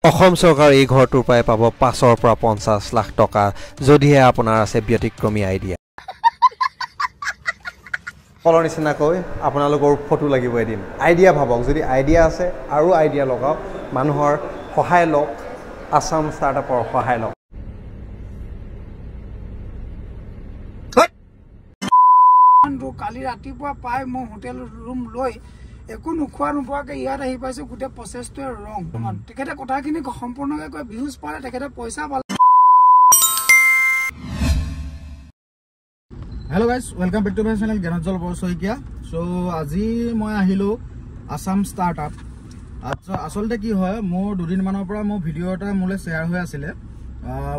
অসম চৰকাৰ এই ঘৰটোৰ পৰাই পাব 5 পৰা 50 লাখ টকা যদিহে আপোনাৰ আছে ব্যতিক্ৰমী আইডিয়া। কলৰ নিচিনাকৈ আপোনালোকৰ ফটো লাগিব এদিন। আইডিয়া ভাবক, যদি আইডিয়া আছে আৰু আইডিয়া লগাওক, মানুহৰ সহায় লওক, আসাম ষ্টাৰ্টআপৰ সহায় লওক। কালি ৰাতিপুৱা পাই মই হোটেল ৰুম লৈ একো নোখোৱা নোপোৱাকে ইয়াত আহি পাইছো, গোটেই প্ৰচেছটোৱে ৰং। তেখেতে কথাখিনি সম্পূৰ্ণকে কৈ ভিউজ পালে, তেখেতে পইচা পালে। Hello' guys, welcome back to my channel Gyanojjwal Borsaikia. So' আজি মই আহিলোঁ আসাম ষ্টাৰ্টআপ। আচলতে কি হয়, মোৰ দুদিনমানৰ পৰা মোৰ ভিডিঅ' এটা মোলৈ শ্বেয়াৰ হৈ আছিলে।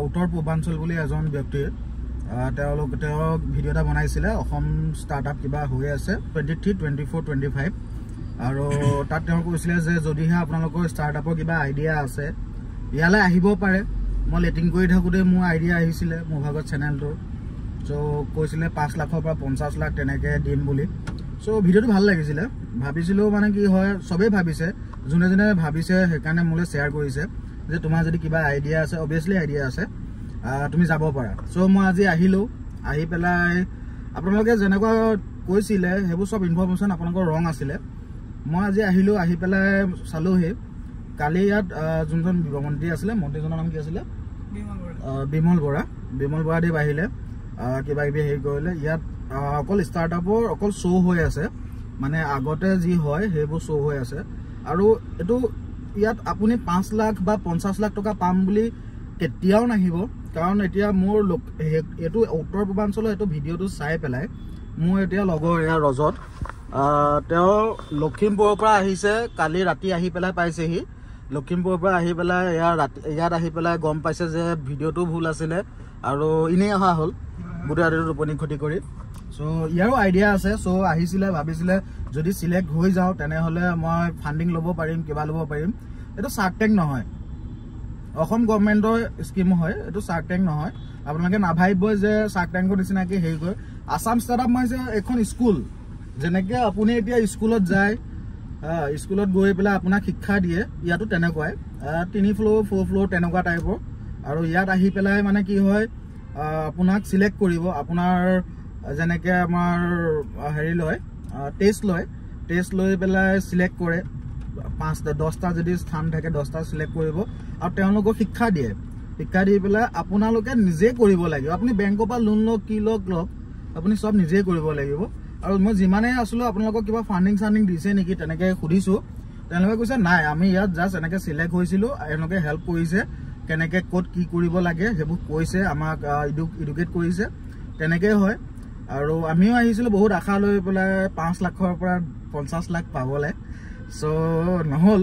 উত্তৰ পূৰ্বাঞ্চল বুলি এজন ব্যক্তিৰ তেওঁ ভিডিঅ' এটা বনাইছিলে, অসম ষ্টাৰ্টআপ কিবা হৈ আছে 23, 24, 25। আৰু তাত তেওঁ কৈছিলে যে যদিহে আপোনালোকৰ ষ্টাৰ্টআপৰ কিবা আইডিয়া আছে ইয়ালৈ আহিব পাৰে। মই লেটিং কৰি থাকোঁতে মোৰ আইডিয়া আহিছিলে মোৰ ভাগত চেনেলটোৰ। চ' কৈছিলে 5 লাখৰ পৰা 50 লাখ তেনেকৈ দিম বুলি। চ' ভিডিঅ'টো ভাল লাগিছিলে। ভাবিছিলোঁ মানে কি হয়, চবেই ভাবিছে, যোনে যোনে ভাবিছে সেইকাৰণে মোলৈ শ্বেয়াৰ কৰিছে যে তোমাৰ যদি কিবা আইডিয়া আছে, অভিয়াছলি আইডিয়া আছে, তুমি যাব পাৰা। চ' মই আজি আহিলোঁ, আহি পেলাই আপোনালোকে যেনেকুৱা কৈছিলে সেইবোৰ চব ইনফৰমেশ্যন আপোনালোকৰ ৰং আছিলে। মই আজি আহিলোঁ, আহি পেলাই চালোঁহি কালি ইয়াত যোনজন মন্ত্ৰী আছিলে, মন্ত্ৰীজনৰ নাম কি আছিলে? বিমল বৰা দেৱ আহিলে, কিবা কিবি হেৰি কৰিলে। ইয়াত অকল ষ্টাৰ্টআপৰ অকল শ্ব' হৈ আছে, মানে আগতে যি হয় সেইবোৰ শ্ব' হৈ আছে। আৰু এইটো ইয়াত আপুনি 5 লাখ বা 50 লাখ টকা পাম বুলি কেতিয়াও নাহিব, কাৰণ এতিয়া মোৰ এইটো উত্তৰ পূৰ্বাঞ্চলৰ এইটো ভিডিঅ'টো চাই পেলাই মোৰ এতিয়া লগৰ এয়া ৰজত, তেওঁ লখিমপুৰৰ পৰা আহিছে, কালি ৰাতি আহি পেলাই পাইছেহি। লখিমপুৰৰ পৰা আহি পেলাই ইয়াত আহি পেলাই গম পাইছে যে ভিডিঅ'টো ভুল আছিলে আৰু এনেই অহা হ'ল গোটেই ৰাতিটো টোপনি ক্ষতি কৰি। চ' ইয়াৰো আইডিয়া আছে। চ' আহিছিলে, ভাবিছিলে যদি চিলেক্ট হৈ যাওঁ তেনেহ'লে মই ফাণ্ডিং ল'ব পাৰিম, কিবা ল'ব পাৰিম। এইটো শ্বাৰ্ক টেংক নহয়, অসম গভৰ্ণমেণ্টৰ স্কিম হয়, এইটো শ্বাৰ্ক টেংক নহয়। আপোনালোকে নাভাবিব যে শ্বাৰ্ক টেংকৰ নিচিনাকৈ হেৰি কৰে। আসাম ষ্টাৰ্টআপ হৈছে এখন স্কুল। যেনেকৈ আপুনি এতিয়া স্কুলত যায়, স্কুলত গৈ পেলাই আপোনাক শিক্ষা দিয়ে, ইয়াতো তেনেকুৱাই 3 ফ্ল'ৰ 4 ফ্ল'ৰ তেনেকুৱা টাইপৰ। আৰু ইয়াত আহি পেলাই মানে কি হয়, আপোনাক চিলেক্ট কৰিব। আপোনাৰ যেনেকৈ আমাৰ হেৰি লয়, টেষ্ট লৈ পেলাই চিলেক্ট কৰে। 5-10টা যদি স্থান থাকে 10টা চিলেক্ট কৰিব আৰু তেওঁলোকক শিক্ষা দিয়ে। শিক্ষা দি পেলাই আপোনালোকে নিজে কৰিব লাগিব। আপুনি বেংকৰ পৰা লোন লওক, কি লওক, আপুনি চব নিজেই কৰিব লাগিব। আৰু মই যিমানেই আছিলোঁ আপোনালোকক কিবা ফাণ্ডিং দিছে নেকি তেনেকৈ সুধিছোঁ, তেওঁলোকে কৈছে নাই, আমি ইয়াত জাষ্ট এনেকৈ চিলেক্ট হৈছিলোঁ, এওঁলোকে হেল্প কৰিছে, কেনেকৈ ক'ত কি কৰিব লাগে সেইবোৰ কৈছে, আমাক এডুকেট কৰিছে, তেনেকৈ হয়। আৰু আমিও আহিছিলোঁ বহুত আশা লৈ পেলাই 5 লাখৰ পৰা 50 লাখ পাবলৈ। চ' নহ'ল,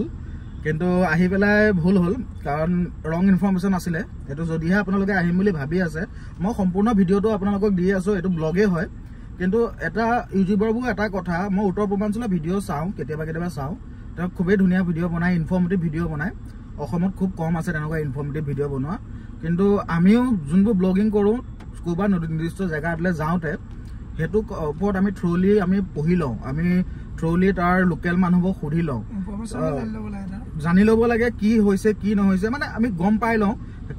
কিন্তু আহি পেলাই ভুল হ'ল, কাৰণ ৰং ইনফৰমেশ্যন আছিলে। এইটো যদিহে আপোনালোকে আহিম বুলি ভাবি আছে, মই সম্পূৰ্ণ ভিডিঅ'টো আপোনালোকক দি আছোঁ, এইটো ব্লগেই হয়। কিন্তু এটা ইউটিউবাৰবোৰ এটা কথা, মই উত্তৰ পূৰ্বাঞ্চলৰ ভিডিঅ' চাওঁ, কেতিয়াবা চাওঁ, তেওঁ খুবেই ধুনীয়া ভিডিঅ' বনায়, ইনফৰ্মেটিভ ভিডিঅ' বনায়। অসমত খুব কম আছে তেনেকুৱা ইনফৰ্মেটিভ ভিডিঅ' বনোৱা। কিন্তু আমিও যোনবোৰ ব্লগিং কৰোঁ, ক'ৰবাত নিৰ্দিষ্ট জেগালৈ যাওঁতে সেইটোৰ ওপৰত আমি থ্ৰ'লি পঢ়ি লওঁ, আমি থ্ৰ'লি তাৰ লোকেল মানুহবোৰক সুধি লওঁ, জানি ল'ব লাগে কি হৈছে কি নহৈছে, মানে আমি গম পাই লওঁ।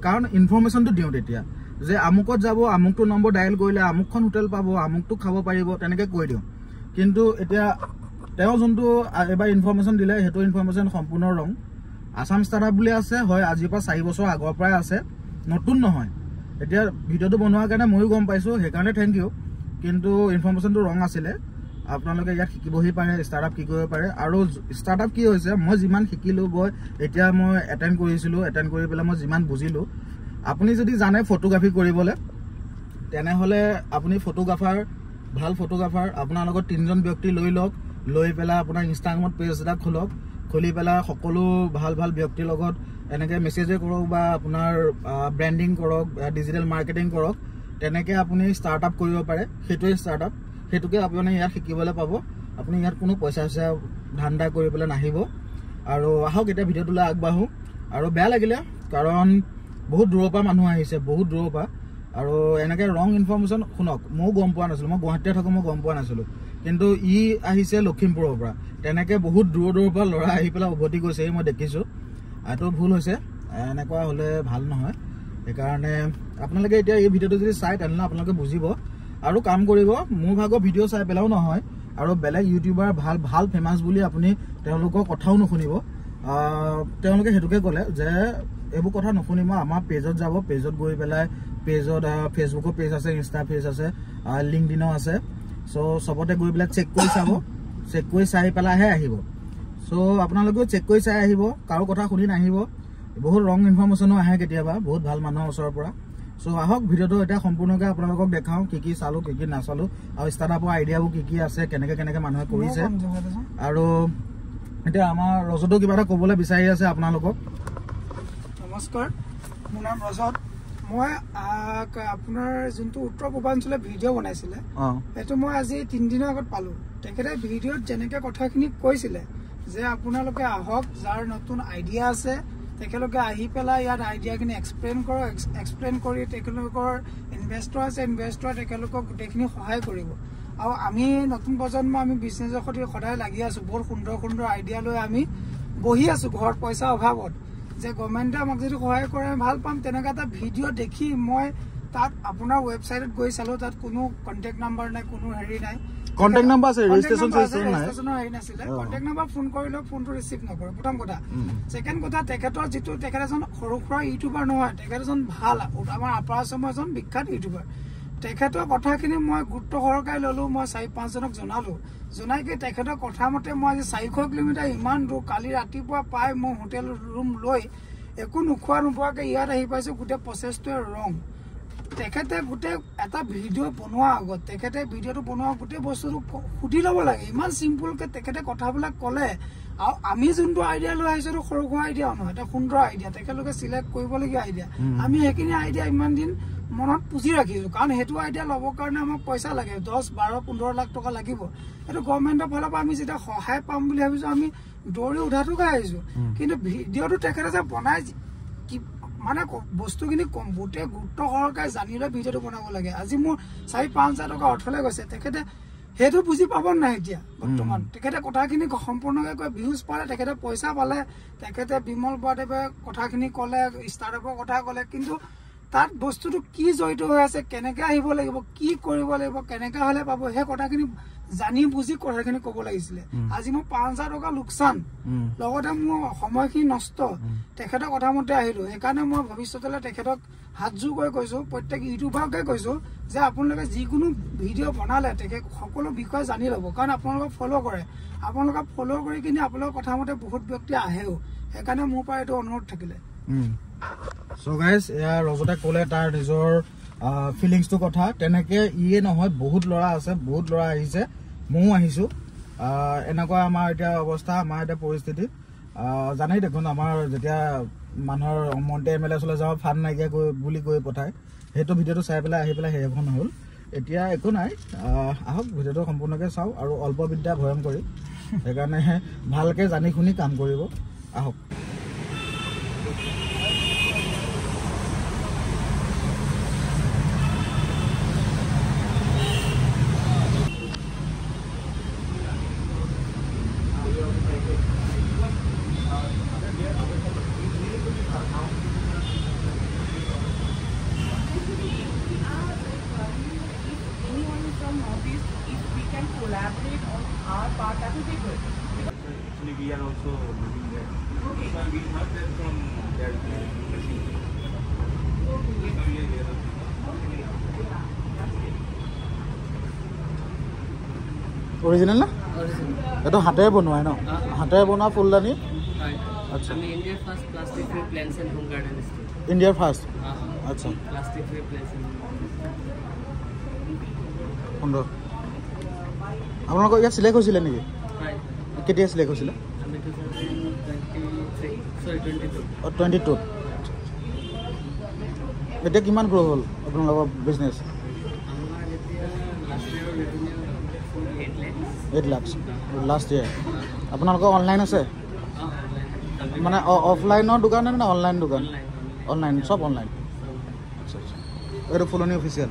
কাৰণ ইনফৰমেশ্যনটো দিওঁ তেতিয়া যে আমুকত যাব, আমুকটো নম্বৰ ডায়েল কৰিলে আমুকখন হোটেল পাব, আমুকটো খাব পাৰিব, তেনেকৈ কৈ দিওঁ। কিন্তু এতিয়া তেওঁ যোনটো এবাৰ ইনফৰমেশ্যন দিলে সেইটো ইনফৰমেশ্যন সম্পূৰ্ণ ৰং। আসাম ষ্টাৰ্টআপ বুলি আছে, হয় আজিৰ পৰা 4 বছৰ আগৰ পৰাই আছে, নতুন নহয়। এতিয়া ভিডিঅ'টো বনোৱাৰ কাৰণে ময়ো গম পাইছোঁ, সেইকাৰণে থেংক ইউ। কিন্তু ইনফৰমেশ্যনটো ৰং আছিলে। আপোনালোকে ইয়াত শিকিবহি পাৰে, ষ্টাৰ্টআপ কি কৰিব পাৰে। আৰু ষ্টাৰ্টআপ কি হৈছে, মই যিমান শিকিলোঁ, এতিয়া মই এটেণ্ড কৰিছিলোঁ, এটেণ্ড কৰি পেলাই মই যিমান বুজিলোঁ, আপুনি যদি জানে ফটোগ্ৰাফী কৰিবলৈ, তেনেহ'লে আপুনি ভাল ফটোগ্ৰাফাৰ আপোনাৰ লগত 3জন ব্যক্তি লৈ লওক, লৈ পেলাই আপোনাৰ ইনষ্টাগ্ৰামত পেজ এটা খোলক, খুলি পেলাই সকলো ভাল ব্যক্তিৰ লগত এনেকৈ মেছেজে কৰক বা আপোনাৰ ব্ৰেণ্ডিং কৰক, ডিজিটেল মাৰ্কেটিং কৰক, তেনেকৈ আপুনি ষ্টাৰ্টআপ কৰিব পাৰে। সেইটোৱে ষ্টাৰ্টআপ, সেইটোকে আপুনি ইয়াত শিকিবলৈ পাব। আপুনি ইয়াত কোনো পইচা ধান্দা কৰি পেলাই নাহিব। আৰু আহক এতিয়া ভিডিঅ'টোলৈ আগবাঢ়োঁ। আৰু বেয়া লাগিলে, কাৰণ বহুত দূৰৰ পৰা মানুহ আহিছে, বহুত দূৰৰ পৰা। আৰু এনেকৈ ৰং ইনফৰমেশ্যন শুনক, ময়ো গম পোৱা নাছিলোঁ, মই গুৱাহাটীতে থাকোঁ, মই গম পোৱা নাছিলোঁ। কিন্তু আহিছে লখিমপুৰৰ পৰা, তেনেকৈ বহুত দূৰৰ পৰা ল'ৰা আহি পেলাই উভতি গৈছে, মই দেখিছোঁ। এইটো ভুল হৈছে। এনেকুৱা হ'লে ভাল নহয় সেইকাৰণে আপোনালোকে এতিয়া এই ভিডিঅ'টো যদি চাই তেনেহ'লে আপোনালোকে বুজিব আৰু কাম কৰিব মোৰ ভাগৰ ভিডিঅ' চাই পেলাও নহয় আৰু বেলেগ ইউটিউবাৰ ভাল ভাল ফেমাছ বুলি আপুনি তেওঁলোকৰ কথাও নুশুনিব তেওঁলোকে সেইটোকে ক'লে যে এইবোৰ কথা নুশুনিব আমাৰ পেজত যাব পেজত গৈ পেলাই পেজত ফেচবুকৰ পেজ আছে ইনষ্টা পেজ আছে লিংকডিনৰ আছে চ' চবতে গৈ পেলাই চেক কৰি চাব চেক কৰি চাই পেলাইহে আহিব চ' আপোনালোকেও চেক কৰি চাই আহিব কাৰো কথা শুনি নাহিব বহুত ৰং ইনফৰমেশ্যনো আহে কেতিয়াবা বহুত ভাল মানুহৰ ওচৰৰ পৰা চ' আহক ভিডিঅ'টো এতিয়া সম্পূৰ্ণকৈ আপোনালোকক দেখাওঁ কি চালোঁ কি নাচালোঁ আৰু ষ্টাৰ্টআপৰ আইডিয়াবোৰ কি আছে কেনেকৈ মানুহে কৰিছে আৰু এতিয়া আমাৰ ৰজতো কিবা এটা ক'বলৈ বিচাৰি আছে আপোনালোকক নমস্কাৰ মোৰ নাম ৰজত মই আপোনাৰ যোনটো উত্তৰ পূৰ্বাঞ্চলে ভিডিঅ' বনাইছিলে সেইটো মই আজি 3 দিনৰ আগত পালোঁ তেখেতে ভিডিঅ'ত যেনেকৈ কথাখিনি কৈছিলে যে আপোনালোকে আহক যাৰ নতুন আইডিয়া আছে তেখেতলোকে আহি পেলাই ইয়াত আইডিয়াখিনি এক্সপ্লেইন কৰি তেখেতলোকৰ ইনভেষ্টৰ আছে ইনভেষ্টৰে তেখেতলোকক গোটেইখিনি সহায় কৰিব আৰু আমি নতুন প্ৰজন্ম আমি বিজনেছৰ সৈতে সদায় লাগি আছোঁ বহুত সুন্দৰ আইডিয়া লৈ আমি বহি আছোঁ ঘৰত পইচা অভাৱত যে গভৰ্ণমেণ্টে আমাক যদি সহায় কৰে ভাল পাম তেনেকুৱা এটা ভিডিঅ' দেখি মই তাত আপোনাৰ ৱেবছাইটত গৈ চালোঁ তাত কোনো কণ্টেক্ট নাম্বাৰ নাই কোনো হেৰি নাই কণ্টেক্ট নাম্বাৰ আছে ৰেজিষ্ট্ৰেশ্যনৰ হেৰি নাছিলে কণ্টেক্ট নাম্বাৰ ফোন কৰিলেও ফোনটো ৰিচিভ নকৰে প্ৰথম কথা ছেকেণ্ড কথা তেখেতৰ যিটো তেখেত এজন সৰু সুৰা ইউটিউবাৰ নহয় তেখেত এজন ভাল আমাৰ আপাৰ আছামৰ এজন বিখ্যাত ইউটিউবাৰ তেখেতৰ কথাখিনি মই গুৰুত্ব সহকাৰে ল'লোঁ মই 4-5 জনক জনাই কি তেখেতৰ কথা মতে মই আজি 400 কিলোমিটাৰ ইমান দূৰ কালি ৰাতিপুৱা পাই মই হোটেল ৰুম লৈ একো নোপোৱাকৈ ইয়াত আহি পাইছোঁ গোটেই প্ৰচেছটোৱে ৰং তেখেতে গোটেই এটা ভিডিঅ' বনোৱাৰ আগত তেখেতে ভিডিঅ'টো বনোৱা গোটেই বস্তুটো সুধি ল'ব লাগে ইমান চিম্পুলকৈ তেখেতে কথাবিলাক ক'লে আৰু আমি যোনটো আইডিয়া লৈ আহিছোঁ এইটো সৰু সুৰা আইডিয়াও নহয় এটা সুন্দৰ আইডিয়া তেখেতলোকে চিলেক্ট কৰিবলগীয়া আইডিয়া আমি সেইখিনি আইডিয়া ইমান দিন মনত পুঁজি ৰাখিছোঁ কাৰণ সেইটো আইডিয়া ল'বৰ কাৰণে আমাক পইচা লাগে 10-12-15 লাখ টকা লাগিব এইটো গভৰ্ণমেণ্টৰ ফালৰ পৰা আমি যেতিয়া সহায় পাম বুলি ভাবিছোঁ আমি দৌৰি উধাটো খাই আহিছোঁ কিন্তু ভিডিঅ'টো তেখেতে যে বনাই মানে বস্তুখিনি গোটেই গুৰুত্ব সহকাৰে জানি লৈ ভিডিঅ'টো বনাব লাগে আজি মোৰ 4-5 হাজাৰ টকা অৰ্থলৈ গৈছে তেখেতে সেইটো বুজি পাব নাই এতিয়া বৰ্তমান তেখেতে কথাখিনি সম্পূৰ্ণকৈ কৈ ভিউজ পালে তেখেতে পইচা পালে তেখেতে বিমল বৰাদেৱে কথাখিনি ক'লে ষ্টাৰ্টআপৰ কথা ক'লে কিন্তু তাত বস্তুটো কি জড়িত হৈ আছে কেনেকৈ আহিব লাগিব কি কৰিব লাগিব কেনেকৈ হ'লে পাব সেই কথাখিনি জানি বুজি কথাখিনি ক'ব লাগিছিলে আজি মই 5,000 টকা লোকচান লগতে মোৰ সময়খিনি নষ্ট তেখেতৰ কথা মতে আহিলোঁ সেইকাৰণে মই ভৱিষ্যতলৈ তেখেতক হাত জোৰ কৰি কৈছোঁ প্ৰত্যেক ইউটিউবাৰকে কৈছোঁ যে আপোনালোকে যিকোনো ভিডিঅ' বনালে তেখেত সকলো বিষয়ে জানি ল'ব কাৰণ আপোনালোকক ফ'ল' কৰে আপোনালোকক ফ'ল' কৰি কিনে আপোনালোকৰ কথা মতে বহুত ব্যক্তি আহেও সেইকাৰণে মোৰ পৰা এইটো অনুৰোধ থাকিলে চ' গাইজ এয়া ৰজতে ক'লে তাৰ নিজৰ ফিলিংছটো কথা তেনেকৈ ইয়ে নহয় বহুত ল'ৰা আছে বহুত ল'ৰা আহিছে ময়ো আহিছোঁ এনেকুৱা আমাৰ এতিয়া অৱস্থা আমাৰ এতিয়া পৰিস্থিতি জানেই দেখোন আমাৰ যেতিয়া মানুহৰ মন্ত্ৰী MLA চলে যাওঁ ফাণ্ড নাইকিয়া বুলি কৈ পঠায় সেইটো ভিডিঅ'টো চাই পেলাই আহি পেলাই সেইখন হ'ল এতিয়া একো নাই আহক ভিডিঅ'টো সম্পূৰ্ণকৈ চাওঁ আৰু অল্প বিদ্যা ভয়ং কৰি সেইকাৰণে ভালকৈ জানি শুনি কাম কৰিব আহক collaborate on our part, that will be good. Actually, we are also living there. Okay. So we have them from their machine. Okay. So we are here. Original na? Original. Ito hate bonwa no? Hate bonwa fullani? अच्छा मैं India first plastic free plants and home garden store India first अच्छा plastic free plants and সুন্দৰ আপোনালোকৰ ইয়াত select হৈছিলে নেকি কেতিয়া select হৈছিলে আমি 2023 22 এতিয়া কিমান গ্ৰ' হ'ল আপোনালোকৰ বিজনেছ আমাৰ এতিয়া লাষ্ট ইয়াৰৰ ৰেভিনিউ 8 লাখ লাষ্ট ইয়াৰ আপোনালোকৰ অনলাইন আছে মানে অফলাইনৰ দোকান নে অনলাইন দোকান অনলাইন সব অনলাইন আচ্ছা আচ্ছা এইটো ফুলনি অফিচিয়েল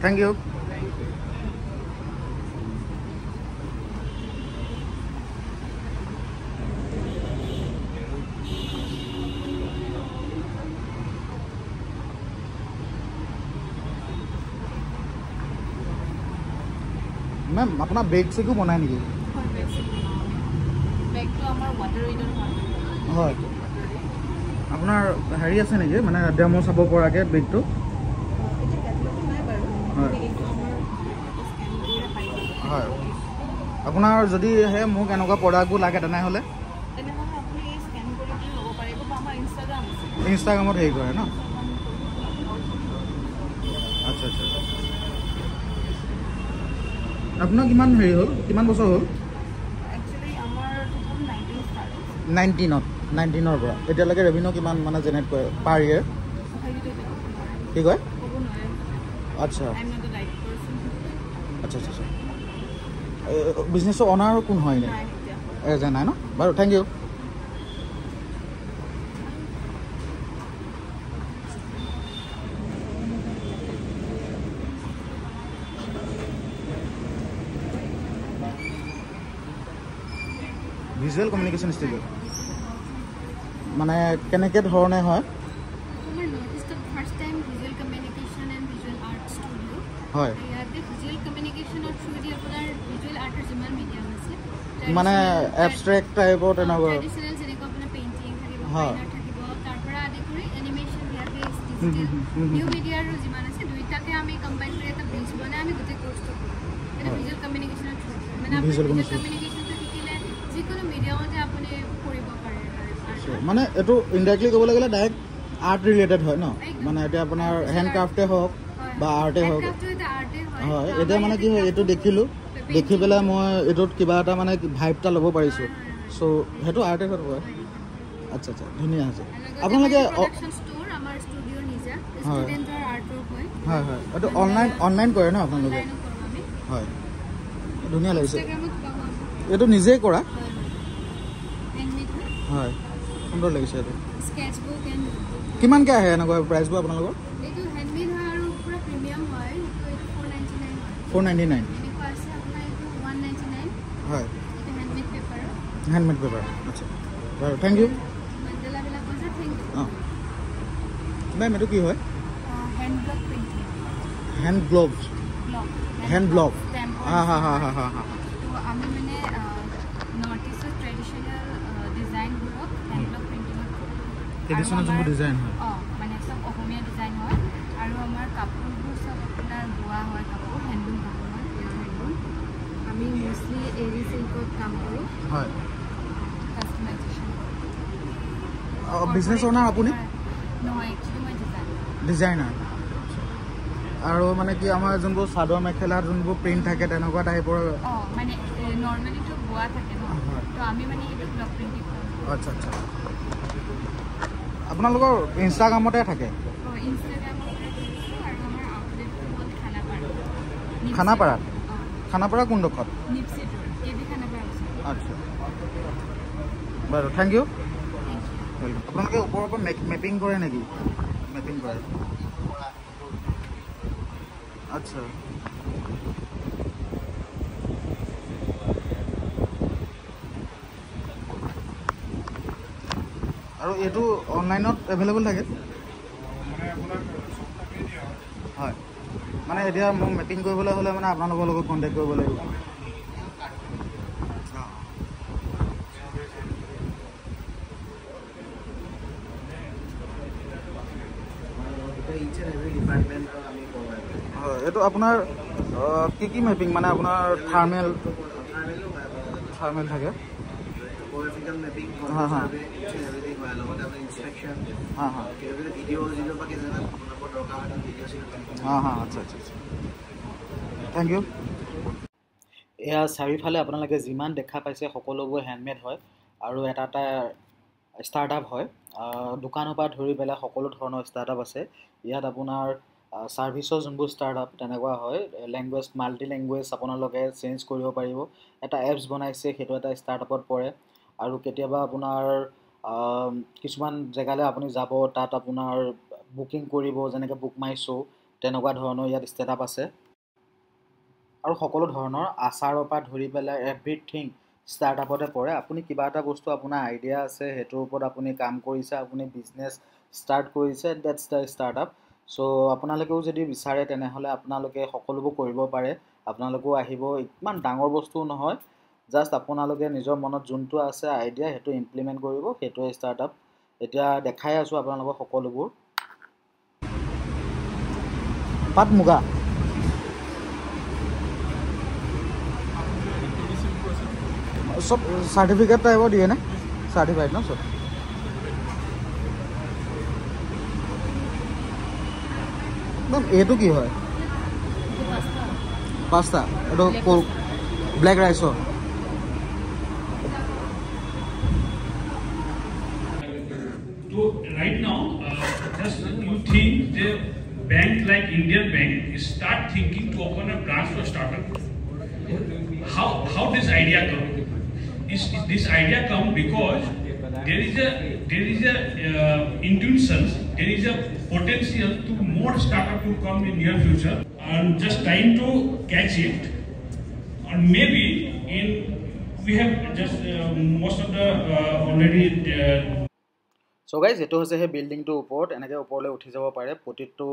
থ্যাংক ইউ মেম আপোনাৰ বেগ চেগো বনায় নেকি? বেগটো আমাৰ ৱাটাৰ ৰিডাৰ হয়। আপোনাৰ হেৰি আছে নেকি মানে ডেমো চাব পৰাকৈ বেগটো? হয়। আপোনাৰ যদি সেই মোক এনেকুৱা প্ৰডাক্টবোৰ লাগে তেনেহ'লে ইনষ্টাগ্ৰামত হেৰি কৰে ন? আচ্ছা আচ্ছা। আপোনাৰ কিমান হেৰি হ'ল, কিমান বছৰ হ'ল? 19ৰ পৰা এতিয়ালৈকে ৰেভিনিউ কিমান মানে জেনেৰেট কৰে পাৰ ইয়েৰ? কি কয়? আচ্ছা আচ্ছা আচ্ছা। বিজনেছৰ অনাৰ কোন হয় এনে? এজন নাই ন? বাৰু thank you. Visual communication studio' মানে কেনেকৈ ধৰণে হয়? হয় মানে এবষ্ট্ৰেক্ট টাইপৰ তেনেকুৱা হয়। মানে এইটো ইনডাইৰেক্টলি ক'বলৈ গ'লে ডাইৰেক্ট আৰ্ট ৰিলেটেড হয় ন? মানে এতিয়া আপোনাৰ হেণ্ডক্ৰাফ্টে হওক বা আৰ্টে হওক। হয় এতিয়া মানে কি হয় এইটো দেখিলোঁ, দেখি পেলাই মই এইটোত কিবা এটা মানে ভাইব এটা ল'ব পাৰিছোঁ। চ' সেইটো আৰ্টে হয়। আচ্ছা আচ্ছা ধুনীয়া আছে। আপোনালোকে হয় হয় হয় এইটো অনলাইন কৰে ন আপোনালোকে? হয় ধুনীয়া লাগিছে। এইটো নিজেই কৰা? হয় সুন্দৰ লাগিছে এইটো। কিমানকৈ আহে এনেকুৱা প্ৰাইচবোৰ আপোনালোকৰ? 499 হয় হেণ্ডমেড পেপাৰ। আচ্ছা বাৰু থেংক ইউ। অঁ মেম এইটো কি হয়? Hand gloves hand block. হা হা হা হা হা হা। ট্ৰেডিশ্যনেল যোনবোৰ ডিজাইন হয় মানে চব অসমীয়া ডিজাইন হয় আৰু আমাৰ কাপোৰবোৰ চব আপোনাৰ বোৱা হয়, কাপোৰ হেণ্ডলুম কাপোৰ হয়, হেণ্ডলুম। আমি মষ্টলি এৰি চিল্কত কাম কৰোঁ। হয় কাষ্টমাইজেশ্যন। বিজনেছ অনাৰ আপুনি? নহয় একচুৱেলি মই ডিজাইনাৰ। আৰু মানে কি আমাৰ যোনবোৰ চাদৰ মেখেলা যোনবোৰ প্ৰিণ্ট থাকে তেনেকুৱা টাইপৰ? মানে নৰ্মেলিটো বোৱা থাকে ন, তো আমি মানে এইটো ব্লক প্ৰিণ্টিং কৰোঁ। আচ্ছা আচ্ছা। আপোনালোকৰ ইনষ্টাগ্ৰামতে থাকে? খানাপাৰাত? খানাপাৰা কোনডোখৰত? আচ্ছা বাৰু থেংক ইউ। আপোনালোকে ওপৰৰ পৰা মেপিং কৰে নেকি? মেপিং কৰে। আচ্ছা আৰু এইটো অনলাইনত এভেইলেবল থাকে? হয় মানে এতিয়া মোক মেপিং কৰিবলৈ হ'লে মানে আপোনালোকৰ লগত কণ্টেক্ট কৰিব লাগিব। হয় এইটো আপোনাৰ কি কি মেপিং মানে আপোনাৰ থাৰ্মেল থাকে? হা হা আচ্ছা আচ্ছা আচ্ছা থেংক ইউ। এয়া চাৰিওফালে আপোনালোকে যিমান দেখা পাইছে সকলোবোৰ হেণ্ডমেড হয় আৰু এটা এটা ষ্টাৰ্টআপ হয়। দোকানৰ পৰা ধৰি পেলাই সকলো ধৰণৰ ষ্টাৰ্টআপ আছে ইয়াত। আপোনাৰ ছাৰ্ভিচৰ যোনবোৰ ষ্টাৰ্টআপ তেনেকুৱা হয়। লেংগুৱেজ মাল্টি লেংগুৱেজ আপোনালোকে চেঞ্জ কৰিব পাৰিব। এটা এপছ বনাইছে সেইটো এটা ষ্টাৰ্টআপত পৰে। আৰু কেতিয়াবা আপোনাৰ কিছুমান জেগালৈ আপুনি যাব, তাত আপোনাৰ বুকিং কৰিব, যেনেকৈ বুক মাই শ্ব' তেনেকুৱা ধৰণৰ ইয়াত ষ্টাৰ্টআপ আছে। আৰু সকলো ধৰণৰ আচাৰৰ পৰা ধৰি পেলাই এভৰিথিং ষ্টাৰ্টআপতে পৰে। আপুনি কিবা এটা বস্তু আপোনাৰ আইডিয়া আছে, সেইটোৰ ওপৰত আপুনি কাম কৰিছে, আপুনি বিজনেছ ষ্টাৰ্ট কৰিছে, ডেটছ দ্য ষ্টাৰ্টআপ। চ' আপোনালোকেও যদি বিচাৰে তেনেহ'লে আপোনালোকে সকলোবোৰ কৰিব পাৰে। আপোনালোকেও আহিব ইমান ডাঙৰ বস্তু নহয় জাষ্ট আপোনালোকে নিজৰ মনত যোনটো আছে আইডিয়া সেইটো ইমপ্লিমেণ্ট কৰিব সেইটোৱে ষ্টাৰ্টআপ এতিয়া দেখাই আছোঁ আপোনালোকক সকলোবোৰ পাট মুগা সব চাৰ্টিফিকেট টাইপৰ দিয়ে নে চাৰ্টিফাইড ন সব এইটো কি হয় পাস্তা এইটো black ৰাইচৰ So right now, just you think the bank like Indian Bank start thinking to open a branch for startup. How this idea come? Is this idea come because there is a intuition, there is a potential to more startup to come in near future. I'm just trying to catch it, or maybe we have just most of the already. So guys, এইটো হৈছে সেই বিল্ডিংটোৰ ওপৰত এনেকৈ ওপৰলৈ উঠি যাব পাৰে প্ৰতিটো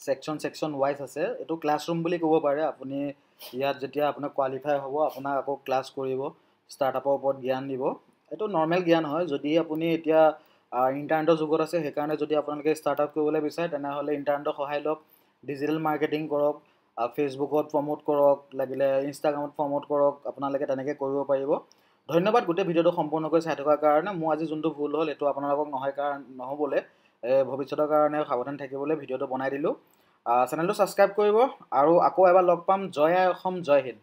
সেকশন ৱাইজ আছে এইটো ক্লাছৰুম বুলি ক'ব পাৰে আপুনি ইয়াত যেতিয়া আপোনাক কোৱালিফাই হ'ব আপোনাক আকৌ ক্লাছ কৰিব ষ্টাৰ্টআপৰ ওপৰত জ্ঞান দিব এইটো নৰ্মেল জ্ঞান হয় যদি আপুনি এতিয়া ইণ্টাৰনেটৰ যুগত আছে সেইকাৰণে যদি আপোনালোকে ষ্টাৰ্টআপ কৰিবলৈ বিচাৰে তেনেহ'লে ইণ্টাৰনেটৰ সহায় লওক ডিজিটেল মাৰ্কেটিং কৰক ফেচবুকত প্ৰমোট কৰক লাগিলে ইনষ্টাগ্ৰামত প্ৰমোট কৰক আপোনালোকে তেনেকৈ কৰিব পাৰিব ধন্যবাদ গোটেই ভিডিঅ'টো সম্পূৰ্ণকৈ চাই থকাৰ কাৰণে মোৰ আজি যোনটো ভুল হ'ল এইটো আপোনালোকক নহ'বলৈ ভৱিষ্যতৰ কাৰণে সাৱধান থাকিবলৈ ভিডিঅ'টো বনাই দিলোঁ চেনেলটো ছাবস্ক্ৰাইব কৰিব আৰু আকৌ এবাৰ লগ পাম জয় আই অসম জয় হিন্দ